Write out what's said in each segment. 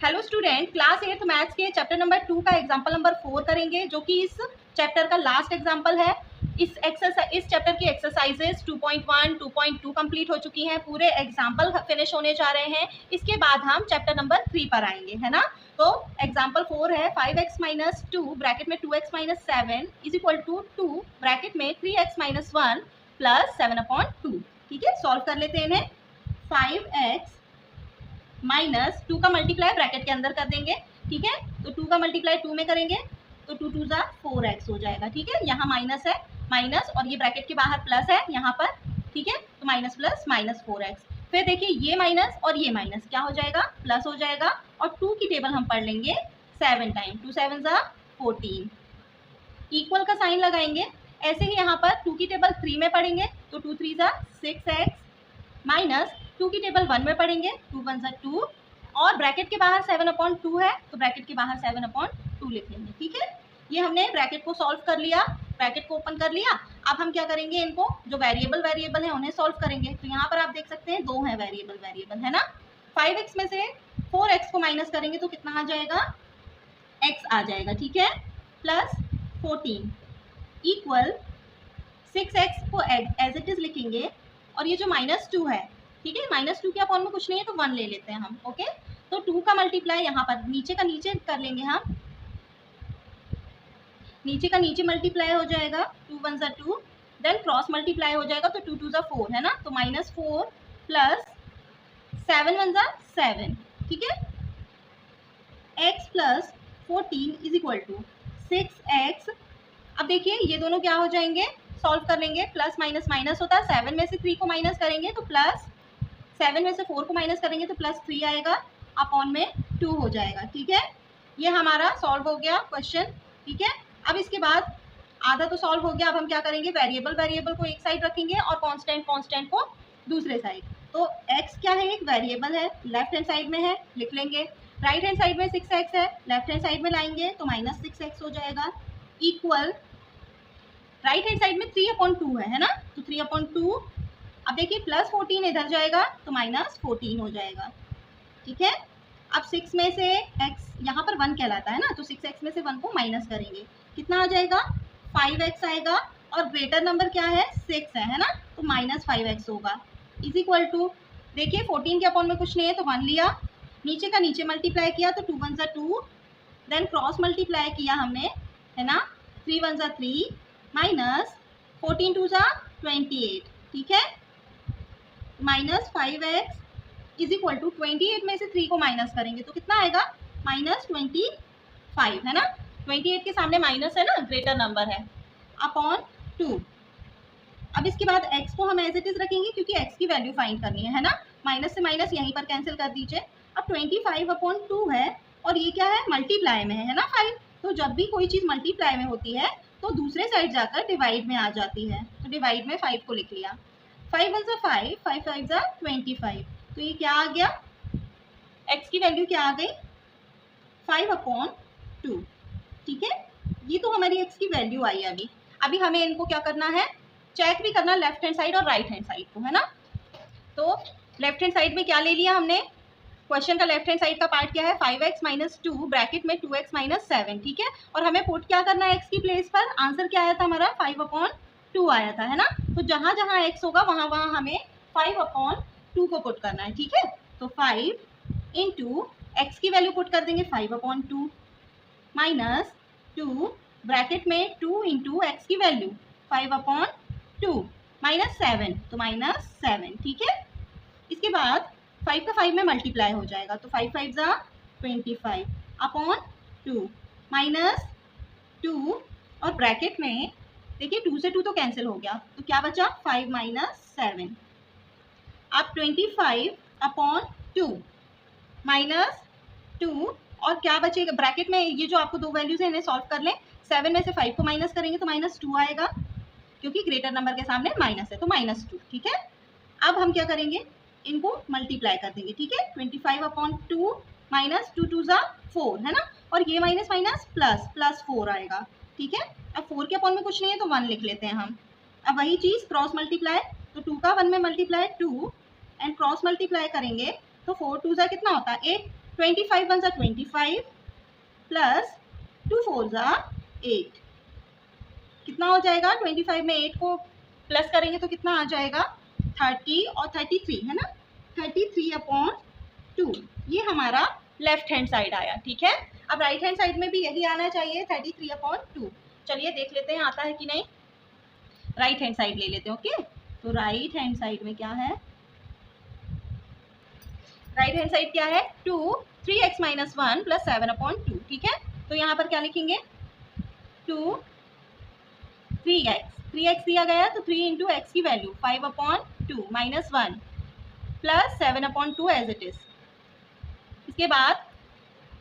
Hello student, class 8th maths के chapter number 2 का example number 4 करेंगे, जो कि इस चैप्टर का लास्ट एग्जांपल है। इस चैप्टर की एक्सरसाइजेस 2.1, 2.2 कंप्लीट हो चुकी हैं। पूरे एग्जांपल फिनिश होने जा रहे हैं। इसके बाद हम चैप्टर नंबर 3 पर आएंगे, है ना। तो एग्जांपल 4 है 5x माइनस 2 ब्रैकेट में 2x minus 7 is equal to 2 bracket में 3x माइनस 1 प्लस 7/2। ठीक है, सॉल्व कर लेते हैं इन्हें। 5x माइनस 2 का मल्टीप्लाई ब्रैकेट के अंदर कर देंगे। ठीक है, तो 2 का मल्टीप्लाई 2 में करेंगे तो 2 2 जा 4x हो जाएगा। ठीक है, यहाँ माइनस है, माइनस, और ये ब्रैकेट के बाहर प्लस है यहाँ पर। ठीक है, तो माइनस प्लस माइनस 4x। फिर देखिए ये माइनस और ये माइनस क्या हो जाएगा, प्लस हो जाएगा। और 2 की टेबल हम पढ़ लेंगे 7 टाइम, 2 7 जा 14। इक्वल का साइन लगाएंगे। ऐसे ही यहाँ पर 2 की टेबल 3 में पढ़ेंगे तो 2 3 जा 6x माइनस 2 की टेबल 1 में पढ़ेंगे 2 1 जा 2, और ब्रैकेट के बाहर 7/2 है तो ब्रैकेट के बाहर 7/2 लिख लेंगे। ठीक है, ये हमने ब्रैकेट को सॉल्व कर लिया, ब्रैकेट को ओपन कर लिया। अब हम क्या करेंगे, इनको जो वेरिएबल है उन्हें सॉल्व करेंगे। तो यहाँ पर आप देख सकते हैं 2 है वेरिएबल, है ना। 5x में से 4x को माइनस करेंगे तो कितना आ जाएगा, x आ जाएगा। ठीक है, प्लस 14 इक्वल 6x को एज इट इज लिखेंगे। और ये जो -2 है, ठीक है, -2 के अपॉन में कुछ नहीं है तो 1 ले लेते हैं हम। ओके, तो 2 का मल्टीप्लाई यहाँ पर नीचे का नीचे कर लेंगे हम, नीचे का नीचे मल्टीप्लाई हो जाएगा 2 1 जा 2, देन क्रॉस मल्टीप्लाई हो जाएगा तो 2 2 जा 4, है ना। तो -4 प्लस 7 1 जा 7। ठीक है, x plus 14 is equal to 6x। अब देखिए ये दोनों क्या हो जाएंगे, सॉल्व कर लेंगे। प्लस माइनस माइनस होता है, 7 में से 3 को माइनस करेंगे तो प्लस, 7 में से 4 को माइनस करेंगे तो प्लस 3 आएगा, अपॉन में 2 हो जाएगा। ठीक है, ये हमारा सॉल्व हो गया क्वेश्चन। ठीक है, अब इसके बाद आधा तो सॉल्व हो गया। अब हम क्या करेंगे, वेरिएबल को एक साइड रखेंगे और कांस्टेंट को दूसरे साइड। तो x क्या है, एक वेरिएबल है, लेफ्ट हैंड साइड में है, लिख लेंगे। राइट हैंड साइड में 6x है, लेफ्ट हैंड साइड में लाएंगे तो -6x हो जाएगा। इक्वल राइट हैंड साइड में 3/2 है ना, तो 3/2। अब देखिए प्लस 14 इधर जाएगा तो -14 हो जाएगा। ठीक है, अब 6 में से x यहाँ पर 1 कहलाता है ना, तो 6x में से 1 को माइनस करेंगे, कितना आ जाएगा, 5x आएगा। और ग्रेटर नंबर क्या है, 6 है ना, तो -5x होगा। इज इक्वल टू, देखिए 14 के अपॉन में कुछ नहीं है तो 1 लिया, नीचे का नीचे मल्टीप्लाई किया तो 2 1 जा 2, देन क्रॉस मल्टीप्लाई किया हमने, है ना, 3 1 जा 3 माइनस 14 2 जा 28। ठीक है, -5x इज इक्वल टू 28 में से 3 को माइनस करेंगे तो कितना आएगा, -25, है ना। 28 के सामने माइनस है ना, ग्रेटर नंबर है, अपॉन 2। अब इसके बाद x को हम एज इट इज रखेंगे क्योंकि x की वैल्यू फाइंड करनी है ना। माइनस से माइनस यहीं पर कैंसिल कर दीजिए। अब 25/2 है और ये क्या है, मल्टीप्लाई में है ना 5। तो जब भी कोई चीज़ मल्टीप्लाई में होती है तो दूसरे साइड जाकर डिवाइड में आ जाती है, तो डिवाइड में 5 को लिख लिया। 5 1 जा 5, 5 5 जा 25। तो ये क्या आ गया, x की वैल्यू क्या आ गई, 5/2। ठीक है, ये तो हमारी x की वैल्यू आई। अभी हमें इनको क्या करना है, चेक भी करना लेफ्ट हैंड साइड और राइट हैंड साइड को, है ना। तो लेफ्ट हैंड साइड में क्या ले लिया हमने, क्वेश्चन का लेफ्ट हैंड साइड का पार्ट क्या है, 5x माइनस 2 ब्रैकेट में 2x माइनस 7। ठीक है, और हमें पुट क्या करना है x की प्लेस पर, आंसर क्या आया था हमारा, 5/2 आया था, है ना। तो जहाँ जहाँ x होगा वहाँ वहाँ हमें 5/2 को पुट करना है। ठीक है, तो 5 इंटू एक्स की वैल्यू पुट कर देंगे 5/2 माइनस 2 ब्रैकेट में 2 इंटू एक्स की वैल्यू 5/2 माइनस 7, तो -7। ठीक है, इसके बाद 5 का 5 में मल्टीप्लाई हो जाएगा तो 5 5 जा 25 अपॉन 2 माइनस 2, और ब्रैकेट में देखिए 2 से 2 तो कैंसिल हो गया तो क्या बचा, 5 माइनस 7। अब 25/2 माइनस 2, और क्या बचेगा ब्रैकेट में, ये जो आपको दो वैल्यूज है इन्हें सॉल्व कर लें। 7 में से 5 को माइनस करेंगे तो -2 आएगा, क्योंकि ग्रेटर नंबर के सामने माइनस है तो -2। ठीक है, अब हम क्या करेंगे, इनको मल्टीप्लाई कर देंगे। ठीक है, 25/2 माइनस 2 2 जा 4, है ना, और ये माइनस माइनस प्लस 4 आएगा। ठीक है, अब 4 के अपॉन में कुछ नहीं है तो 1 लिख लेते हैं हम। अब वही चीज़ क्रॉस मल्टीप्लाई, तो 2 का 1 में मल्टीप्लाई 2 एंड क्रॉस मल्टीप्लाई करेंगे तो 4 2 जा कितना होता है 8, 25 वन ज़ा 25 प्लस 2 4 ज़ा 8, कितना हो जाएगा? 25 में 8 को प्लस करेंगे तो कितना आ जाएगा? 30 और 33 है ना, 33/2 ये हमारा लेफ्ट हैंड साइड आया। ठीक है, अब राइट हैंड साइड में भी यही आना चाहिए 33/2। चलिए देख लेते हैं आता है कि नहीं। राइट हैंड साइड ले लेते हैं। ओके, तो राइट हैंड साइड में क्या है? राइट हैंड साइड क्या है? 2 3x - 1 + 7/2। ठीक है, तो यहाँ पर क्या लिखेंगे? 2 3x दिया गया तो 3 × x की वैल्यू 5/2 - 1 + 7/2 एज इट इज। इसके बाद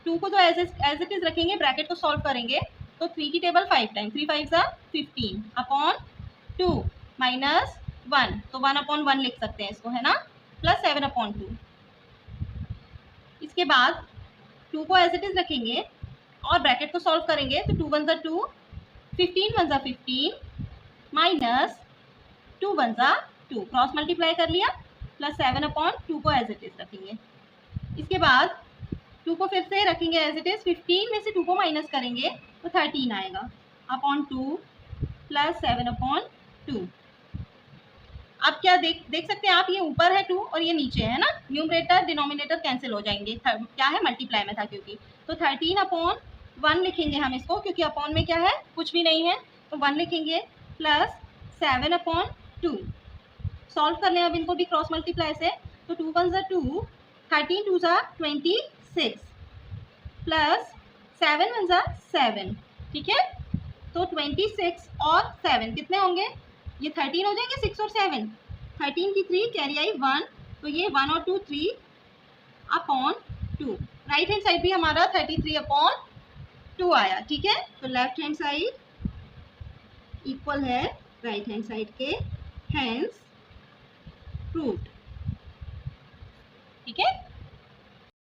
2 को तो एज इट इज रखेंगे, ब्रैकेट को सॉल्व करेंगे तो 3 की टेबल 5 टाइम, 3 5 ज़ा 15/2 - 1, तो 1/1 लिख सकते हैं इसको, है ना, + 7/2। इसके बाद 2 को एज इट इज रखेंगे और ब्रैकेट को सॉल्व करेंगे तो 2 1 ज़ा 2, 15 1 ज़ा 15 - 2 1 ज़ा 2, क्रॉस मल्टीप्लाई कर लिया, + 7/2 को एज इट इज रखेंगे। इसके बाद 2 को फिर से रखेंगे एज इट इज, 15 में से 2 को माइनस करेंगे तो 13 आएगा /2 + 7/2। अब क्या देख सकते हैं आप, ये ऊपर है 2 और ये नीचे है ना, न्यूमरेटर डिनोमिनेटर कैंसिल हो जाएंगे, क्या है, मल्टीप्लाई में था क्योंकि, तो 13/1 लिखेंगे हम इसको, क्योंकि अपॉन में क्या है, कुछ भी नहीं है, तो 1 लिखेंगे + 7/2। सॉल्व कर लें अब इनको भी क्रॉस मल्टीप्लाई से, तो 2 1 ज़ा 2, 13 2 ज़ा 26 + 7 1 ज़ा 7। ठीक है, तो 26 और 7 कितने होंगे? ये 13 हो जाएंगे, 6 और 7, 13 की 3 कैरी आई 1, तो ये 1 और 2 3/2। राइट हैंड साइड भी हमारा 33/2 आया। ठीक है, तो लेफ्ट हैंड साइड इक्वल है राइट हैंड साइड के, हैंस प्रूव्ड। ठीक है।